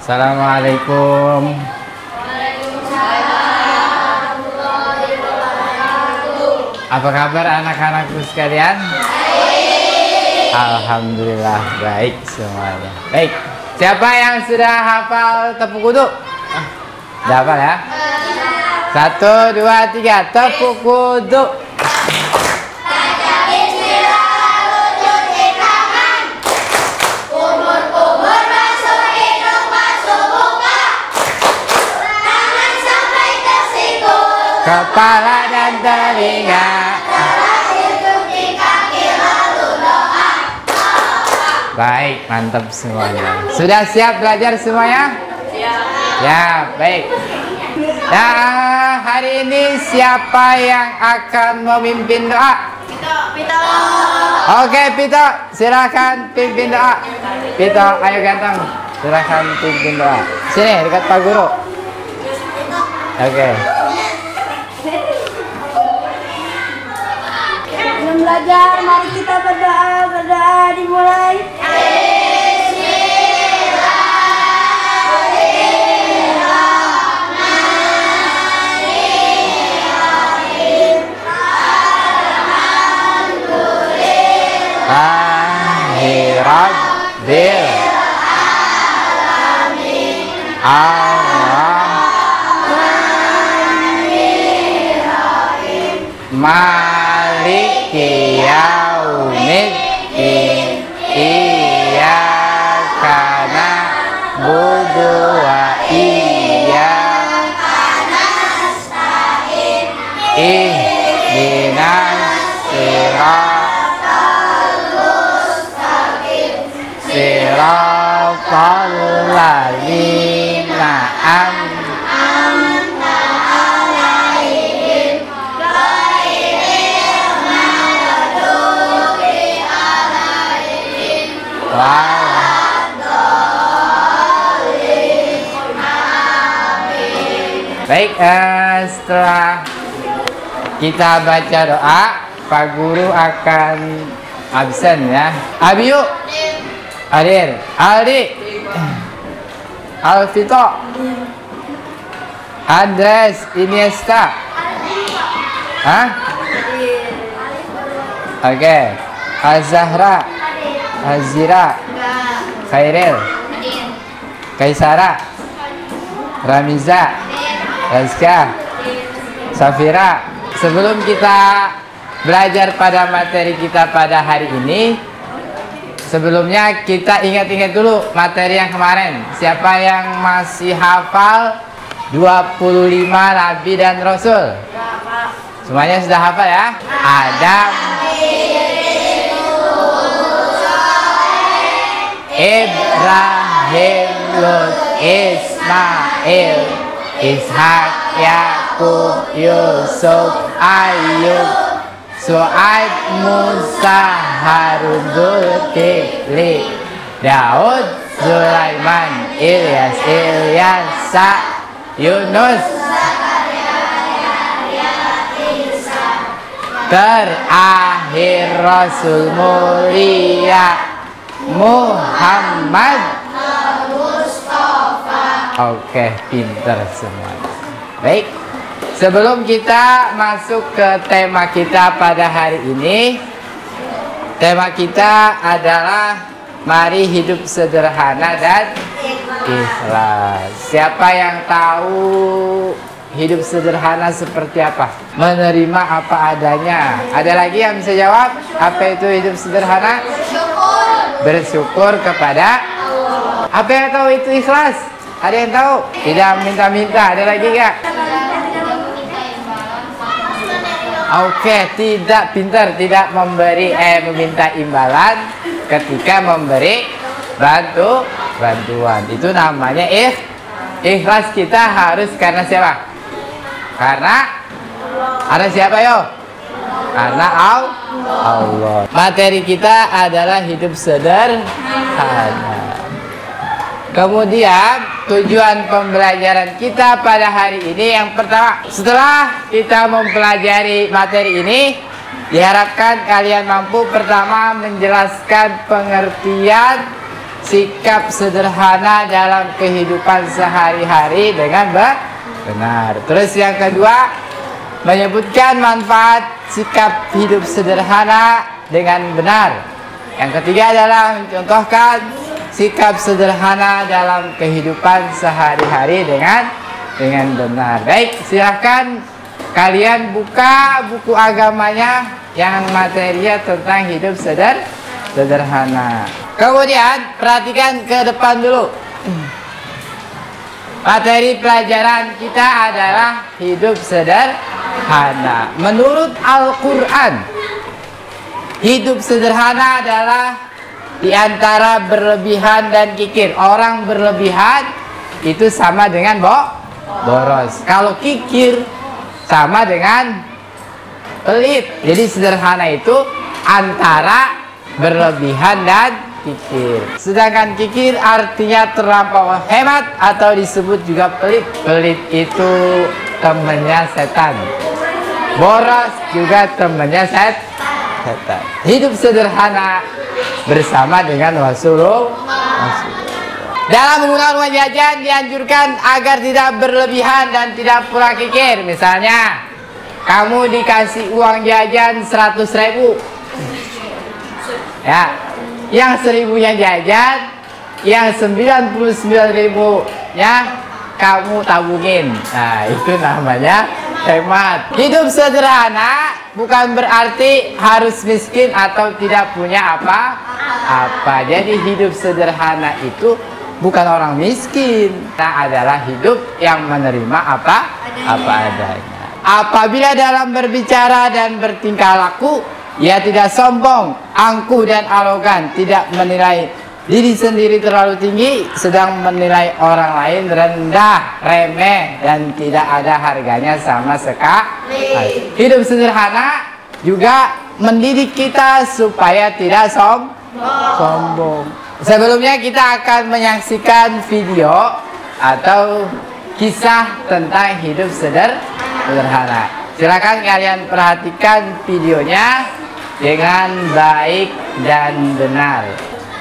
Assalamualaikum. Apa kabar anak-anakku sekalian? Alhamdulillah baik semuanya. Baik, siapa yang sudah hafal tepuk kudu? Sudah hafal ya? 1, 2, 3, tepuk kudu. Kepala dan telinga. Baik, mantap semuanya. Sudah siap belajar semuanya? Ya, baik. Nah, hari ini siapa yang akan memimpin doa? Pito. Oke, Pito, silakan pimpin doa. Pito, ayo ganteng, silakan pimpin doa. Sini, dekat Pak Guru. Oke. Sebelum belajar, mari kita berdoa. Berdoa dimulai. Rabbil alamin maliki yaumiddin iyyaka na'budu wa iyyaka nasta'in ihdinas siratal ladzina an'amta 'alaihim ghairil maghdubi 'alaihim waladdallin. Baik, setelah kita baca doa, Pak Guru akan absen ya. Abi yuk. Hadir. Aldi. Alvito. Andres Iniesta. Hah? Oke. Azahra. Azira. Khairil. Kaisara. Ramiza. Rizka. Safira. Sebelum kita belajar pada materi kita pada hari ini, sebelumnya kita ingat-ingat dulu materi yang kemarin. Siapa yang masih hafal 25 Nabi dan Rasul? Semuanya sudah hafal ya? Adam, Ibrahim, Lut, Ismail, Ishak, Yakub, Yusuf, Ayub, Su'aib, Musa, Harun, Zulkifli, Daud, Sulaiman, Ilyas, Ilyasa, Yunus, terakhir Rasul mulia Muhammad Mustafa. Oke, pinter semua. Baik, sebelum kita masuk ke tema kita pada hari ini, tema kita adalah mari hidup sederhana dan ikhlas. Siapa yang tahu hidup sederhana seperti apa? Menerima apa adanya. Ada lagi yang bisa jawab? Apa itu hidup sederhana? Bersyukur kepada Allah. Apa yang tahu itu ikhlas? Ada yang tahu? Tidak minta-minta. Ada lagi nggak? Oke, tidak pintar, tidak meminta imbalan ketika memberi bantuan. Itu namanya ikhlas. Kita harus karena siapa? Karena ada siapa yo? Karena Allah. Materi kita adalah hidup sederhana. Kemudian tujuan pembelajaran kita pada hari ini yang pertama, setelah kita mempelajari materi ini, diharapkan kalian mampu pertama menjelaskan pengertian sikap sederhana dalam kehidupan sehari-hari dengan benar. Terus yang kedua, menyebutkan manfaat sikap hidup sederhana dengan benar. Yang ketiga adalah mencontohkan sikap sederhana dalam kehidupan sehari-hari dengan benar. Baik, silahkan kalian buka buku agamanya yang materinya tentang hidup sederhana. Kemudian perhatikan ke depan dulu. Materi pelajaran kita adalah hidup sederhana. Menurut Al-Quran, hidup sederhana adalah di antara berlebihan dan kikir. Orang berlebihan itu sama dengan boros. Kalau kikir sama dengan pelit. Jadi sederhana itu antara berlebihan dan kikir. Sedangkan kikir artinya terlampau hemat atau disebut juga pelit. Pelit itu temannya setan. Boros juga temannya setan. Hidup sederhana bersama dengan Rasulullah. Dalam menggunakan uang jajan dianjurkan agar tidak berlebihan dan tidak pula kikir. Misalnya, kamu dikasih uang jajan 100.000. Ya, yang 1.000-nya jajan, yang 99.000-nya kamu tabungin. Nah, itu namanya hemat. Hidup sederhana bukan berarti harus miskin atau tidak punya apa-apa. Jadi hidup sederhana itu bukan orang miskin. Nah, adalah hidup yang menerima apa adanya. Apabila dalam berbicara dan bertingkah laku, ia tidak sombong, angkuh dan arogan, tidak menilai diri sendiri terlalu tinggi, sedang menilai orang lain rendah, remeh, dan tidak ada harganya sama sekali. Hidup sederhana juga mendidik kita supaya tidak sombong. Sebelumnya kita akan menyaksikan video atau kisah tentang hidup sederhana. Silakan kalian perhatikan videonya dengan baik dan benar.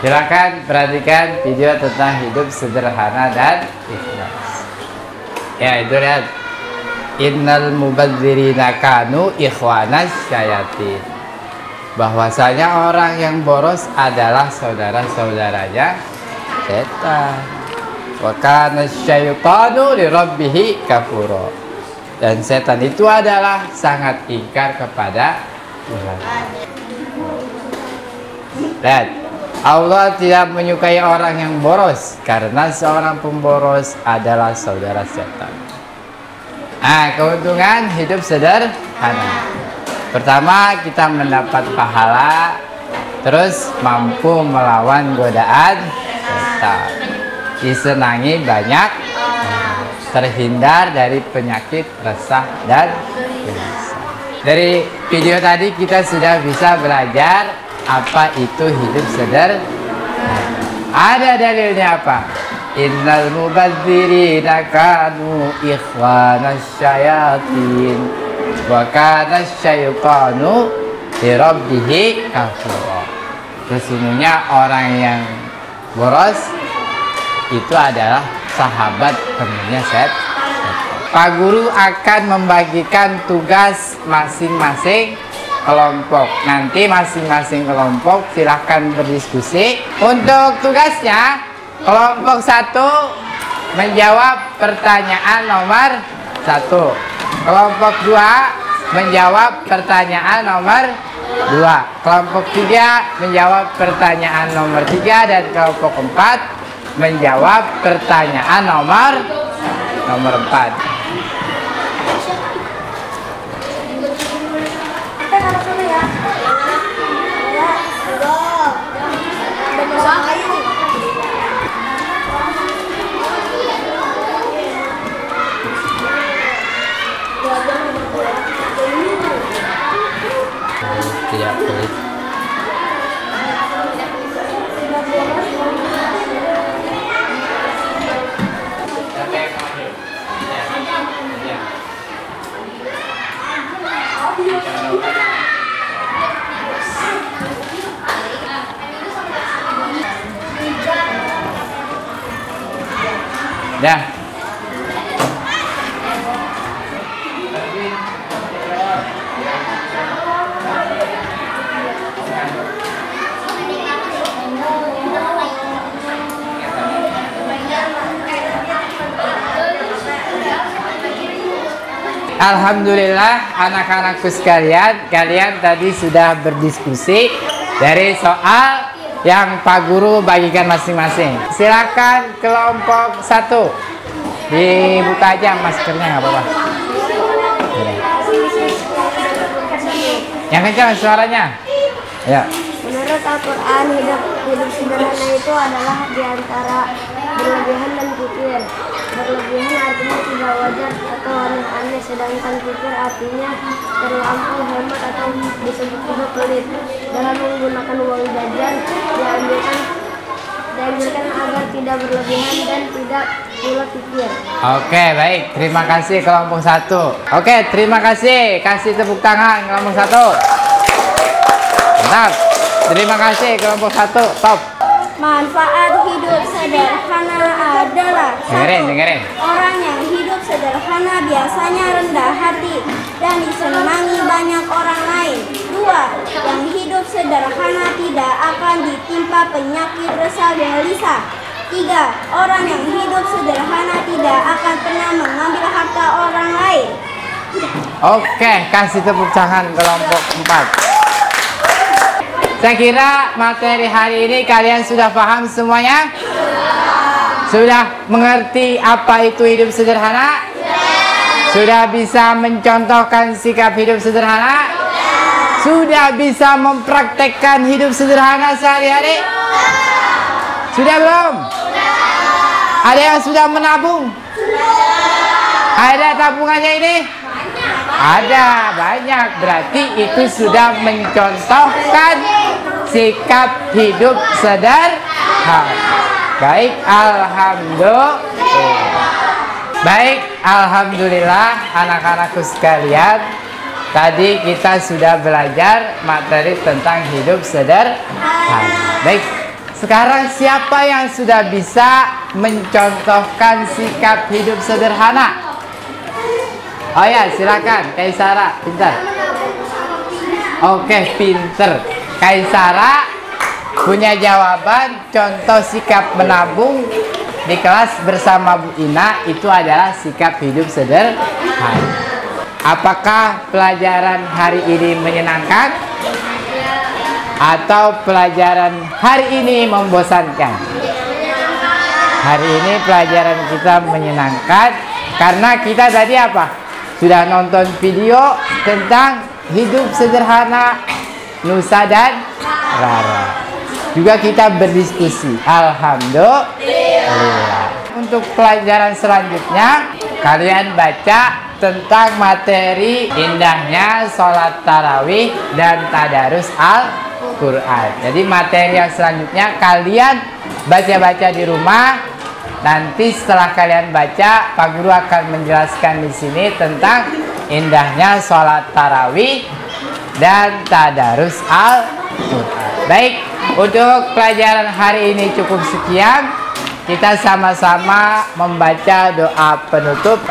Silakan perhatikan video tentang hidup sederhana dan ikhlas. Ya, itu lihat. Innal mubadzirina kanu ikhwanas syayatin. Bahwasanya orang yang boros adalah saudara-saudaranya setan. Wa kana syaitanu li rabbih kafura. Dan setan itu adalah sangat ingkar kepada Tuhan. Lihat. Allah tidak menyukai orang yang boros karena seorang pemboros adalah saudara setan. Nah, keuntungan hidup sederhana. Pertama, kita mendapat pahala, terus mampu melawan godaan setan. Disenangi banyak, terhindar dari penyakit resah dan gelisah. Dari video tadi kita sudah bisa belajar apa itu hidup sederhana. Ada dalilnya apa? Innal mubadzirina kanu ikhwanas syayatin wa kana syaitanu li rabbih kafura. Sesungguhnya orang yang boros itu adalah sahabat temannya setan. Pak Guru akan membagikan tugas masing-masing kelompok. Nanti masing-masing kelompok silahkan berdiskusi. Untuk tugasnya, kelompok 1 menjawab pertanyaan nomor 1. Kelompok 2 menjawab pertanyaan nomor 2. Kelompok 3 menjawab pertanyaan nomor 3. Dan kelompok 4 menjawab pertanyaan nomor 4. Tidak pelit. Dah. Alhamdulillah anak-anakku sekalian, kalian tadi sudah berdiskusi dari soal yang Pak Guru bagikan masing-masing. Silakan kelompok 1. Dibuka aja maskernya, nggak apa-apa. Yang kencang suaranya. Ya. Menurut Al-Quran, hidup sederhana itu adalah diantara berlebihan dan kikir. Berlebihan artinya tidak wajar atau aneh-aneh, sedangkan kikir artinya terlampau hemat atau disebut juga pelit. Dalam menggunakan uang jajan dianjurkan agar tidak berlebihan dan tidak pula kikir. Oke, baik. Terima kasih kelompok 1. Oke, terima kasih. Kasih tepuk tangan kelompok 1. Mantap. Terima kasih kelompok 1. Top. Manfaat hidup sederhana adalah 1. Dengerin. Orang yang hidup sederhana biasanya rendah hati dan disenangi banyak orang lain. 2. Yang hidup sederhana tidak akan ditimpa penyakit resah gelisah. 3. Orang yang hidup sederhana tidak akan pernah mengambil harta orang lain. Oke, kasih tepuk tangan kelompok 4. Saya kira materi hari ini kalian sudah paham semuanya? Sudah mengerti apa itu hidup sederhana? Sudah bisa mencontohkan sikap hidup sederhana? Sudah bisa mempraktekkan hidup sederhana sehari-hari? Sudah belum? Ada yang sudah menabung? Ada tabungannya ini? Ada, banyak. Berarti itu sudah mencontohkan sikap hidup sederhana. Baik, alhamdulillah. Baik, alhamdulillah anak-anakku sekalian. Tadi kita sudah belajar materi tentang hidup sederhana. Baik, sekarang siapa yang sudah bisa mencontohkan sikap hidup sederhana? Oh ya, silakan Kaisara, pintar. Oke, pinter. Kaisara punya jawaban contoh sikap menabung di kelas bersama Bu Ina itu adalah sikap hidup sederhana. Apakah pelajaran hari ini menyenangkan? Atau pelajaran hari ini membosankan? Hari ini pelajaran kita menyenangkan karena kita tadi apa? Sudah nonton video tentang hidup sederhana Nusa dan Rara. Juga kita berdiskusi. Alhamdulillah. Untuk pelajaran selanjutnya, kalian baca tentang materi indahnya sholat tarawih dan tadarus Al-Quran. Jadi materi yang selanjutnya kalian baca-baca di rumah. Nanti setelah kalian baca, Pak Guru akan menjelaskan di sini tentang indahnya sholat tarawih dan tadarus Al-Quran. Baik, untuk pelajaran hari ini cukup sekian. Kita sama-sama membaca doa penutup.